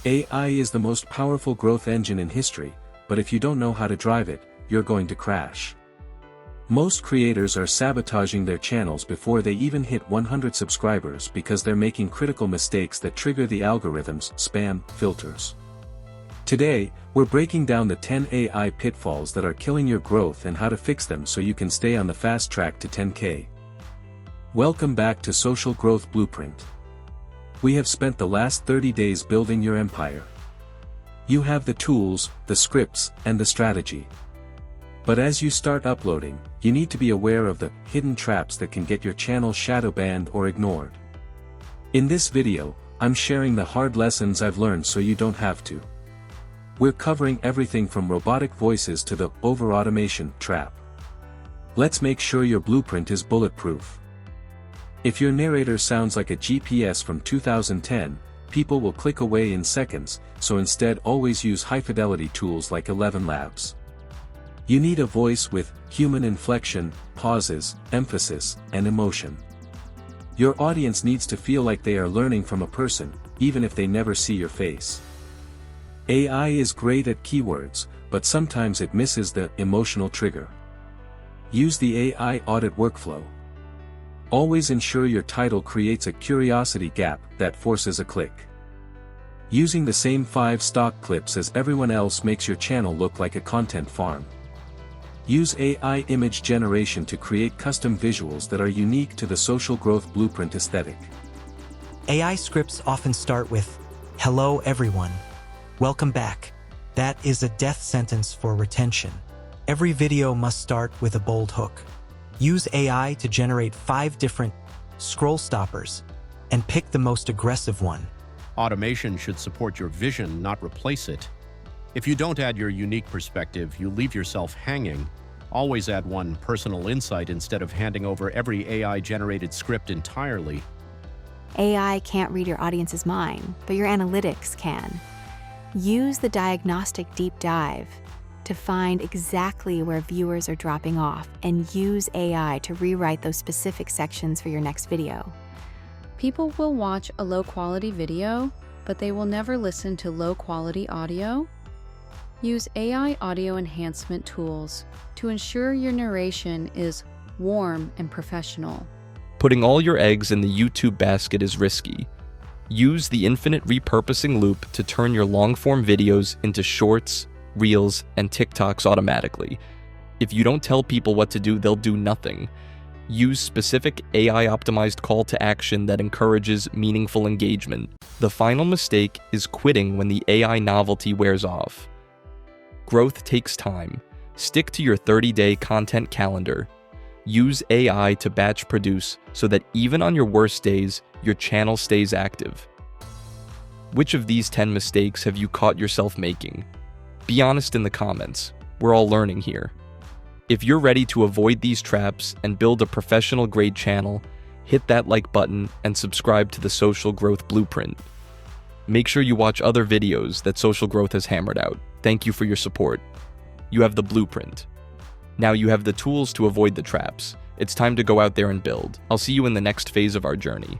AI is the most powerful growth engine in history, but if you don't know how to drive it, you're going to crash. Most creators are sabotaging their channels before they even hit 100 subscribers because they're making critical mistakes that trigger the algorithm's spam filters. Today, we're breaking down the 10 AI pitfalls that are killing your growth and how to fix them so you can stay on the fast track to 10K. Welcome back to Social Growth Blueprint. We have spent the last 30 days building your empire. You have the tools, the scripts, and the strategy. But as you start uploading, you need to be aware of the hidden traps that can get your channel shadow banned or ignored. In this video, I'm sharing the hard lessons I've learned so you don't have to. We're covering everything from robotic voices to the over-automation trap. Let's make sure your blueprint is bulletproof. If your narrator sounds like a GPS from 2010, people will click away in seconds, so instead always use high-fidelity tools like 11 Labs. You need a voice with human inflection, pauses, emphasis, and emotion. Your audience needs to feel like they are learning from a person, even if they never see your face. AI is great at keywords, but sometimes it misses the emotional trigger. Use the AI audit workflow. Always ensure your title creates a curiosity gap that forces a click. Using the same 5 stock clips as everyone else makes your channel look like a content farm. Use AI image generation to create custom visuals that are unique to the Social Growth Blueprint aesthetic. AI scripts often start with, "Hello everyone. Welcome back." That is a death sentence for retention. Every video must start with a bold hook. Use AI to generate 5 different scroll stoppers, and pick the most aggressive one. Automation should support your vision, not replace it. If you don't add your unique perspective, you leave yourself hanging. Always add one personal insight instead of handing over every AI-generated script entirely. AI can't read your audience's mind, but your analytics can. Use the diagnostic deep dive to find exactly where viewers are dropping off and use AI to rewrite those specific sections for your next video. People will watch a low-quality video, but they will never listen to low-quality audio. Use AI audio enhancement tools to ensure your narration is warm and professional. Putting all your eggs in the YouTube basket is risky. Use the infinite repurposing loop to turn your long-form videos into shorts, reels, and TikToks automatically. If you don't tell people what to do, they'll do nothing. Use specific AI-optimized call to action that encourages meaningful engagement. The final mistake is quitting when the AI novelty wears off. Growth takes time. Stick to your 30-day content calendar. Use AI to batch produce so that even on your worst days, your channel stays active. Which of these 10 mistakes have you caught yourself making? Be honest in the comments. We're all learning here. If you're ready to avoid these traps and build a professional-grade channel, hit that like button and subscribe to the Social Growth Blueprint. Make sure you watch other videos that Social Growth has hammered out. Thank you for your support. You have the blueprint. Now you have the tools to avoid the traps. It's time to go out there and build. I'll see you in the next phase of our journey.